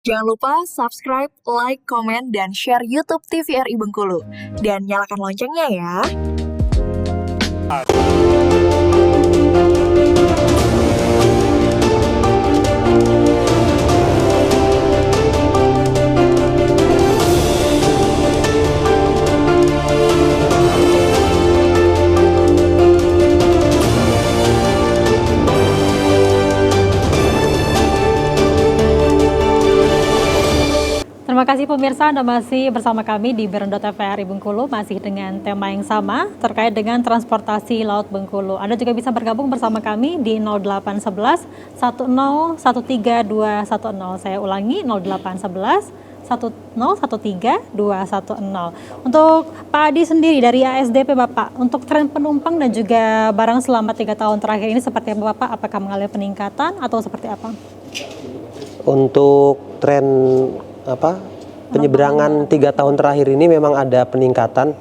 Jangan lupa subscribe, like, komen, dan share YouTube TVRI Bengkulu. Dan nyalakan loncengnya ya. Terima kasih pemirsa, Anda masih bersama kami di Berendo TVRI Bengkulu, masih dengan tema yang sama terkait dengan transportasi laut Bengkulu. Anda juga bisa bergabung bersama kami di 0811 1013 210. Saya ulangi 0811 1013 210. Untuk Pak Adi sendiri dari ASDP Bapak, untuk tren penumpang dan juga barang selama 3 tahun terakhir ini seperti apa Bapak? Apakah mengalami peningkatan atau seperti apa? Untuk tren penyeberangan 3 tahun terakhir ini memang ada peningkatan,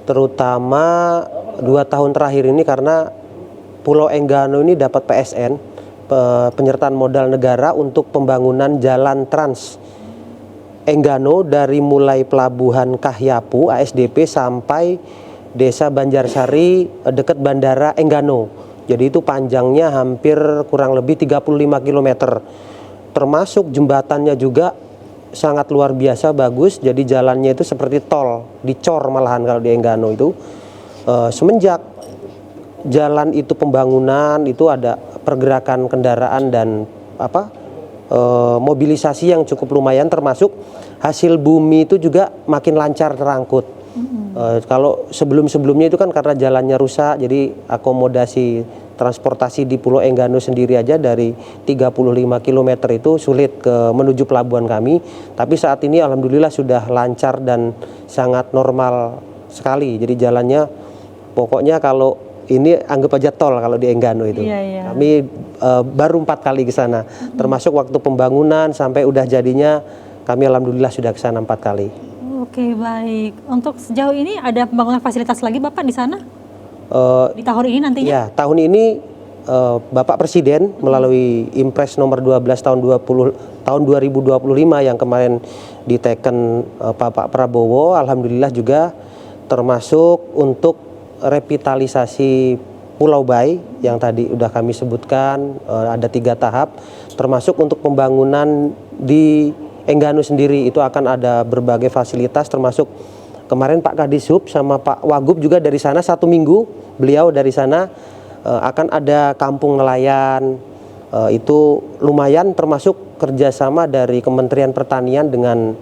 terutama 2 tahun terakhir ini karena Pulau Enggano ini dapat PSN, penyertaan modal negara untuk pembangunan jalan trans Enggano dari mulai pelabuhan Kahyapu ASDP sampai Desa Banjarsari dekat Bandara Enggano. Jadi itu panjangnya hampir kurang lebih 35 km. Termasuk jembatannya juga sangat luar biasa bagus, jadi jalannya itu seperti tol, dicor malahan kalau di Enggano itu. Semenjak jalan itu pembangunan, itu ada pergerakan kendaraan dan mobilisasi yang cukup lumayan, termasuk hasil bumi itu juga makin lancar terangkut. Kalau sebelum-sebelumnya itu kan karena jalannya rusak, jadi akomodasi transportasi di Pulau Enggano sendiri aja dari 35 km itu sulit menuju pelabuhan kami. Tapi saat ini alhamdulillah sudah lancar dan sangat normal sekali. Jadi jalannya pokoknya kalau ini anggap aja tol kalau di Enggano itu. Iya. Kami baru 4 kali ke sana, termasuk waktu pembangunan sampai udah jadinya kami alhamdulillah sudah ke sana 4 kali. Oke, baik. Untuk sejauh ini ada pembangunan fasilitas lagi Bapak di sana? Di tahun ini nantinya? Ya, tahun ini Bapak Presiden melalui Impres nomor 12 tahun 2025 yang kemarin diteken Pak Prabowo, alhamdulillah juga termasuk untuk revitalisasi Pulau Bayi yang tadi udah kami sebutkan, ada 3 tahap, termasuk untuk pembangunan di Enggano sendiri itu akan ada berbagai fasilitas, termasuk kemarin Pak Kadishub sama Pak Wagub juga dari sana 1 minggu, beliau dari sana akan ada kampung nelayan, itu lumayan, termasuk kerjasama dari Kementerian Pertanian dengan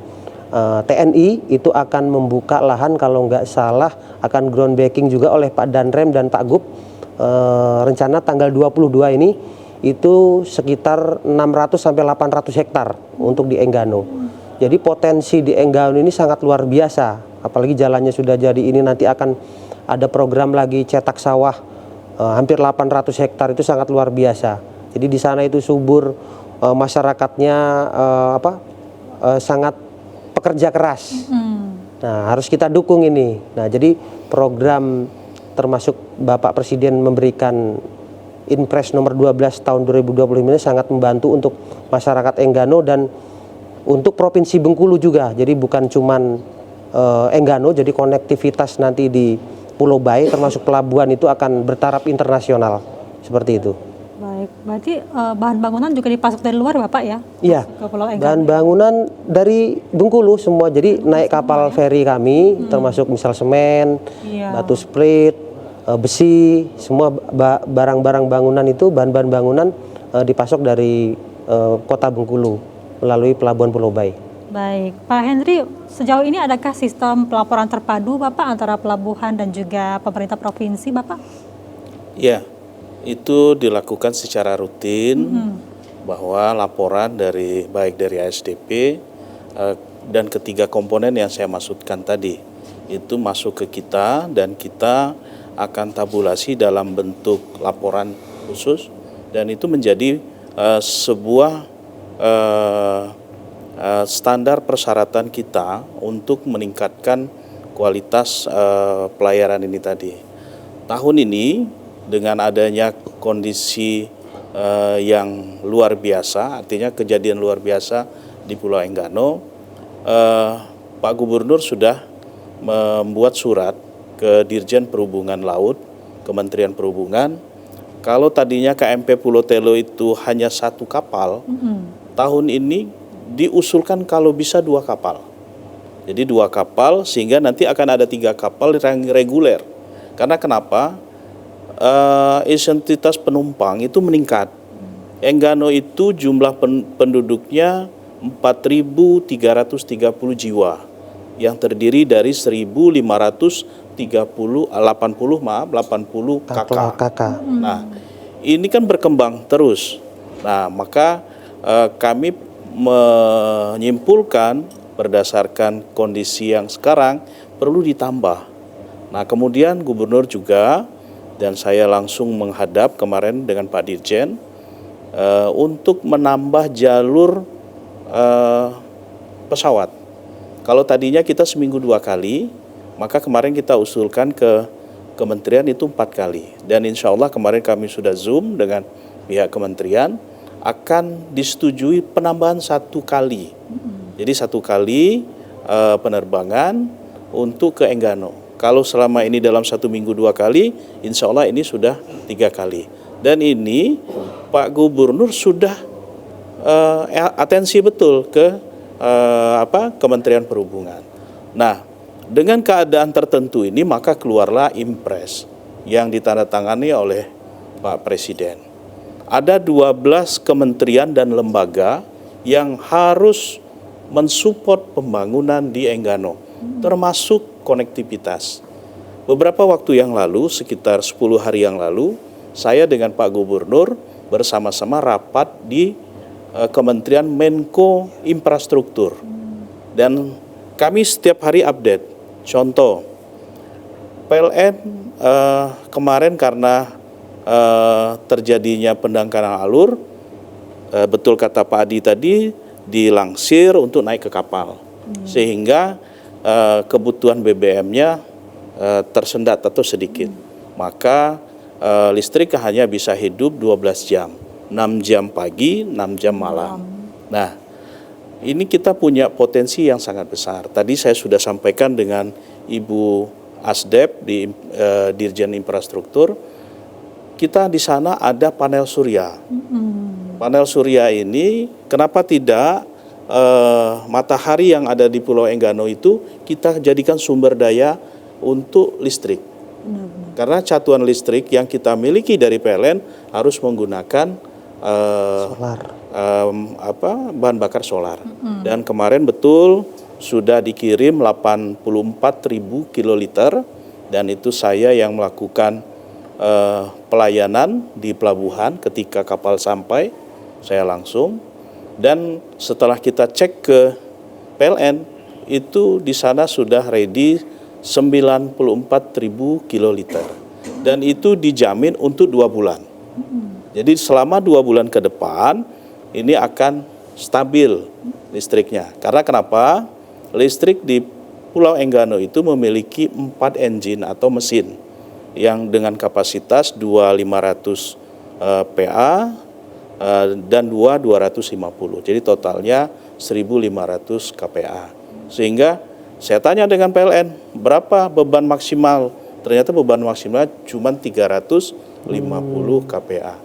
TNI, itu akan membuka lahan kalau nggak salah akan groundbreaking juga oleh Pak Danrem dan Pak Gub, rencana tanggal 22 ini itu sekitar 600 sampai 800 hektar untuk di Enggano. Jadi potensi di Enggano ini sangat luar biasa, apalagi jalannya sudah jadi, ini nanti akan ada program lagi cetak sawah hampir 800 hektar, itu sangat luar biasa. Jadi di sana itu subur, masyarakatnya sangat pekerja keras. Nah, harus kita dukung ini. Nah, jadi program termasuk Bapak Presiden memberikan Impres nomor 12 tahun 2025 ini sangat membantu untuk masyarakat Enggano dan untuk Provinsi Bengkulu juga. Jadi bukan cuman Enggano, jadi konektivitas nanti di Pulau Bayi termasuk pelabuhan itu akan bertaraf internasional seperti itu. Baik, berarti bahan bangunan juga dipasok dari luar Bapak ya? Iya, Ke Pulau Enggano. bahan bangunan dari Bengkulu semua, jadi naik kapal feri kami, termasuk misal semen, batu split, besi, semua barang-barang bangunan itu, bahan-bahan bangunan dipasok dari kota Bengkulu melalui pelabuhan Pulau Bayi. Baik, Pak Henry, sejauh ini adakah sistem pelaporan terpadu Bapak antara pelabuhan dan juga pemerintah provinsi Bapak? Ya, itu dilakukan secara rutin, bahwa laporan baik dari ASDP dan ketiga komponen yang saya maksudkan tadi itu masuk ke kita, dan kita akan tabulasi dalam bentuk laporan khusus, dan itu menjadi sebuah standar persyaratan kita untuk meningkatkan kualitas pelayaran ini tadi. Tahun ini dengan adanya kondisi yang luar biasa, artinya kejadian luar biasa di Pulau Enggano, Pak Gubernur sudah membuat surat ke Dirjen Perhubungan Laut, Kementerian Perhubungan. Kalau tadinya KMP Pulau Telo itu hanya 1 kapal, tahun ini diusulkan kalau bisa 2 kapal. Jadi 2 kapal sehingga nanti akan ada 3 kapal yang reguler. Karena kenapa? Intensitas penumpang itu meningkat. Enggano itu jumlah penduduknya 4.330 jiwa yang terdiri dari 1.580 KK. Nah, ini kan berkembang terus. Nah, maka kami menyimpulkan berdasarkan kondisi yang sekarang perlu ditambah. Nah, kemudian Gubernur juga dan saya langsung menghadap kemarin dengan Pak Dirjen untuk menambah jalur pesawat. Kalau tadinya kita seminggu 2 kali, maka kemarin kita usulkan ke kementerian itu 4 kali. Dan insya Allah kemarin kami sudah Zoom dengan pihak kementerian, akan disetujui penambahan 1 kali. Jadi 1 kali penerbangan untuk ke Enggano. Kalau selama ini dalam 1 minggu 2 kali, insya Allah ini sudah 3 kali. Dan ini Pak Gubernur sudah atensi betul ke Kementerian Perhubungan. Nah, dengan keadaan tertentu ini maka keluarlah impres yang ditandatangani oleh Pak Presiden. Ada 12 kementerian dan lembaga yang harus mensupport pembangunan di Enggano, termasuk konektivitas. Beberapa waktu yang lalu, sekitar 10 hari yang lalu, saya dengan Pak Gubernur bersama-sama rapat di Kementerian Menko Infrastruktur. Dan kami setiap hari update. Contoh, PLN kemarin karena terjadinya pendangkalan alur, betul kata Pak Adi tadi, dilangsir untuk naik ke kapal. Sehingga kebutuhan BBM-nya tersendat atau sedikit. Maka listrik hanya bisa hidup 12 jam. 6 jam pagi, 6 jam malam. Nah, ini kita punya potensi yang sangat besar. Tadi saya sudah sampaikan dengan Ibu Asdep di Dirjen Infrastruktur, kita di sana ada panel surya. Panel surya ini kenapa tidak matahari yang ada di Pulau Enggano itu kita jadikan sumber daya untuk listrik. Karena satuan listrik yang kita miliki dari PLN harus menggunakan Solar. Bahan bakar solar. Dan kemarin betul sudah dikirim 84.000 kiloliter dan itu saya yang melakukan pelayanan di pelabuhan ketika kapal sampai, saya langsung. Dan setelah kita cek ke PLN, itu di sana sudah ready 94.000 kiloliter. Dan itu dijamin untuk 2 bulan. Jadi selama 2 bulan ke depan, ini akan stabil listriknya. Karena kenapa? Listrik di Pulau Enggano itu memiliki 4 engine atau mesin yang dengan kapasitas 2.500 PA dan 2.250. Jadi totalnya 1.500 KPA. Sehingga saya tanya dengan PLN, berapa beban maksimal? Ternyata beban maksimal cuma 350 KPA.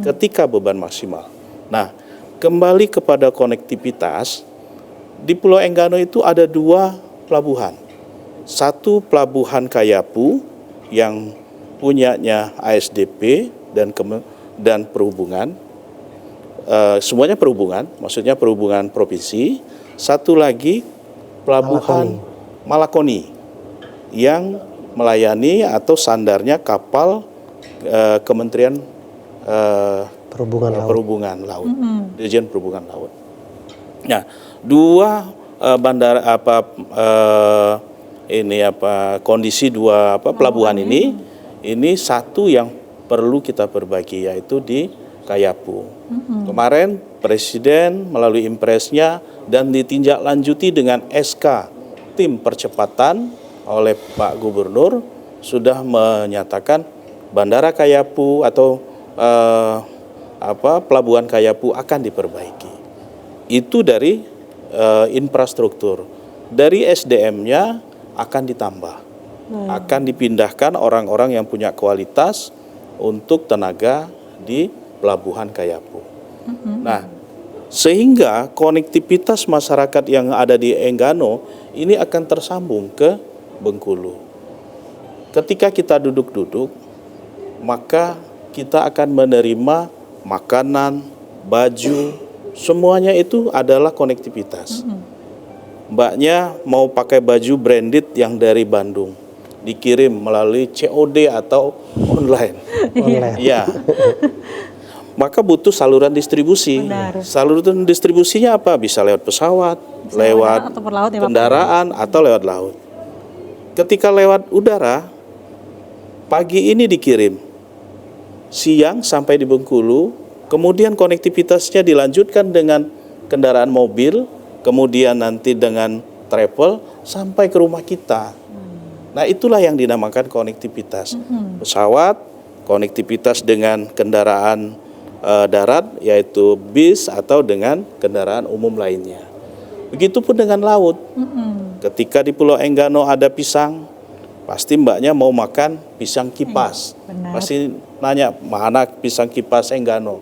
Ketika beban maksimal. Nah, kembali kepada konektivitas, di Pulau Enggano itu ada 2 pelabuhan. Satu pelabuhan Kayapu yang punyanya ASDP dan perhubungan, semuanya perhubungan, maksudnya perhubungan provinsi. Satu lagi pelabuhan Malakoni yang melayani atau sandarnya kapal Kementerian Perhubungan Laut, Dirjen Perhubungan Laut. Nah, 2 bandara kondisi 2 pelabuhan ini satu yang perlu kita berbagi, yaitu di Kayapu. Kemarin Presiden melalui impresnya dan ditindaklanjuti dengan SK tim percepatan oleh Pak Gubernur sudah menyatakan Bandara Kayapu atau Pelabuhan Kayapu akan diperbaiki. Itu dari infrastruktur. Dari SDM-nya akan ditambah, akan dipindahkan orang-orang yang punya kualitas untuk tenaga di Pelabuhan Kayapu. Nah, sehingga konektivitas masyarakat yang ada di Enggano ini akan tersambung ke Bengkulu. Ketika kita duduk-duduk, maka kita akan menerima makanan, baju, semuanya itu adalah konektivitas. Mbaknya mau pakai baju branded yang dari Bandung, dikirim melalui COD atau online. Ya. Maka butuh saluran distribusi. Benar. Saluran distribusinya apa? Bisa lewat pesawat, lewat ataupun laut ya, Bapak? kendaraan, atau lewat laut. Ketika lewat udara, pagi ini dikirim, siang sampai di Bengkulu, kemudian konektivitasnya dilanjutkan dengan kendaraan mobil, kemudian nanti dengan travel sampai ke rumah kita. Nah, itulah yang dinamakan konektivitas. Pesawat, konektivitas dengan kendaraan darat, yaitu bis atau dengan kendaraan umum lainnya. Begitupun dengan laut. Ketika di Pulau Enggano ada pisang, pasti mbaknya mau makan pisang kipas. Benar. Pasti nanya, mana pisang kipas Enggano?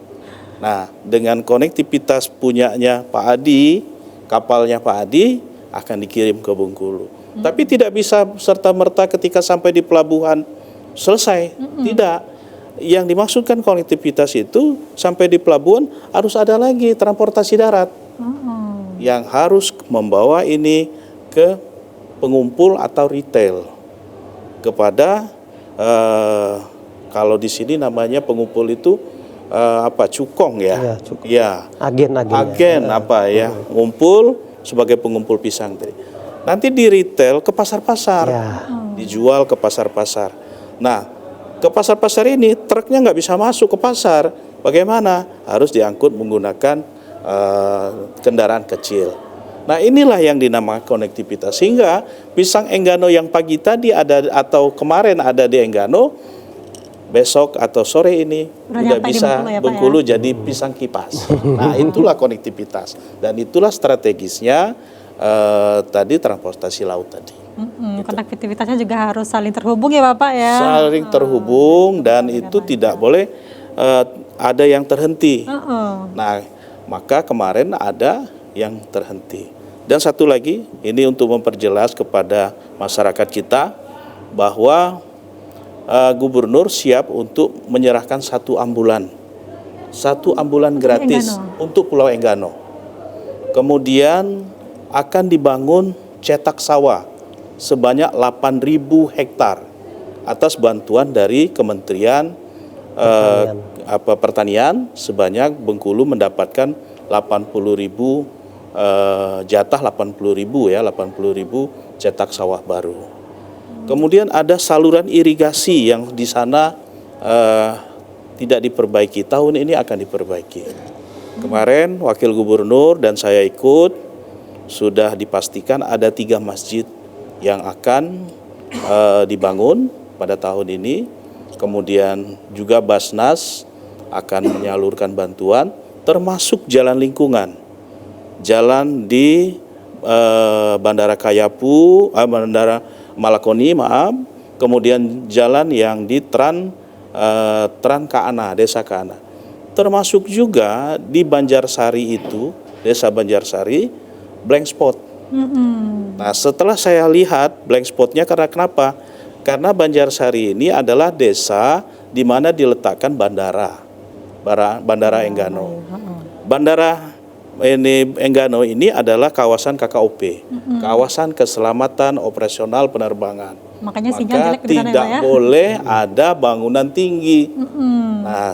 Nah, dengan konektivitas punyanya Pak Adi, kapalnya Pak Adi akan dikirim ke Bengkulu. Tapi tidak bisa serta-merta ketika sampai di pelabuhan selesai. Tidak. Yang dimaksudkan konektivitas itu sampai di pelabuhan harus ada lagi transportasi darat yang harus membawa ini ke pengumpul atau retail kepada kalau di sini namanya pengumpul itu cukong ya. Ya, cukong. Ya. Agen apa ya, ngumpul sebagai pengumpul pisang tadi. Nanti di retail ke pasar-pasar, dijual ke pasar-pasar. Nah, ke pasar-pasar ini truknya nggak bisa masuk ke pasar. Bagaimana? Harus diangkut menggunakan kendaraan kecil. Nah, inilah yang dinamakan konektivitas. Sehingga pisang Enggano yang pagi tadi ada atau kemarin ada di Enggano, besok atau sore ini udah bisa Bengkulu jadi pisang kipas. Nah, itulah konektivitas dan itulah strategisnya tadi transportasi laut tadi. Konektivitasnya juga harus saling terhubung ya Bapak ya. Saling terhubung dan itu tidak boleh ada yang terhenti. Nah, maka kemarin ada yang terhenti. Dan satu lagi, ini untuk memperjelas kepada masyarakat kita bahwa Gubernur siap untuk menyerahkan satu ambulan gratis untuk Pulau Enggano. Kemudian akan dibangun cetak sawah sebanyak 8.000 hektar atas bantuan dari Kementerian Pertanian sebanyak Bengkulu mendapatkan 80.000 jatah 80.000 cetak sawah baru. Kemudian ada saluran irigasi yang di sana tidak diperbaiki, tahun ini akan diperbaiki. Kemarin Wakil Gubernur dan saya ikut, sudah dipastikan ada 3 masjid yang akan dibangun pada tahun ini. Kemudian juga Basnas akan menyalurkan bantuan, termasuk jalan lingkungan. Jalan di Bandara Kayapu, Bandara Malakoni, kemudian jalan yang di Tran Kaana, Desa Kaana. Termasuk juga di Banjarsari itu, Desa Banjarsari, blank spot. Nah, setelah saya lihat blank spotnya karena kenapa? Karena Banjarsari ini adalah desa di mana diletakkan bandara Enggano. Bandara Enggano ini adalah kawasan KKOP, kawasan keselamatan operasional penerbangan. Makanya sinyal jelek di sana, tidak ya? boleh ada bangunan tinggi. Nah,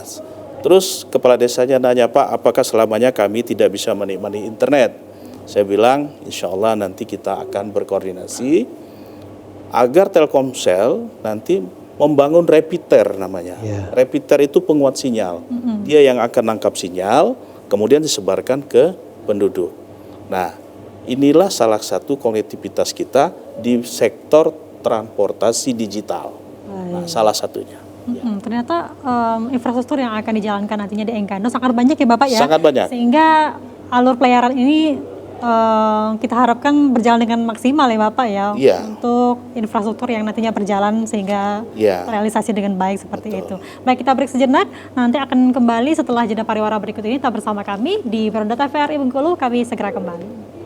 terus kepala desanya nanya, Pak, apakah selamanya kami tidak bisa menikmati internet? Saya bilang, insya Allah nanti kita akan berkoordinasi agar Telkomsel nanti membangun repeater namanya. Repeater itu penguat sinyal. Dia yang akan nangkap sinyal, kemudian disebarkan ke penduduk. Nah, inilah salah satu konektivitas kita di sektor transportasi digital. Nah, salah satunya. Ternyata infrastruktur yang akan dijalankan nantinya di Enggano sangat banyak ya Bapak ya. Sangat banyak. Sehingga alur pelayaran ini kita harapkan berjalan dengan maksimal ya Bapak ya, Iya. untuk infrastruktur yang nantinya berjalan sehingga Iya. realisasi dengan baik seperti itu. Baik, kita break sejenak, nanti akan kembali setelah jeda pariwara berikut ini. Tetap bersama kami di Beranda TVRI Bengkulu, kami segera kembali.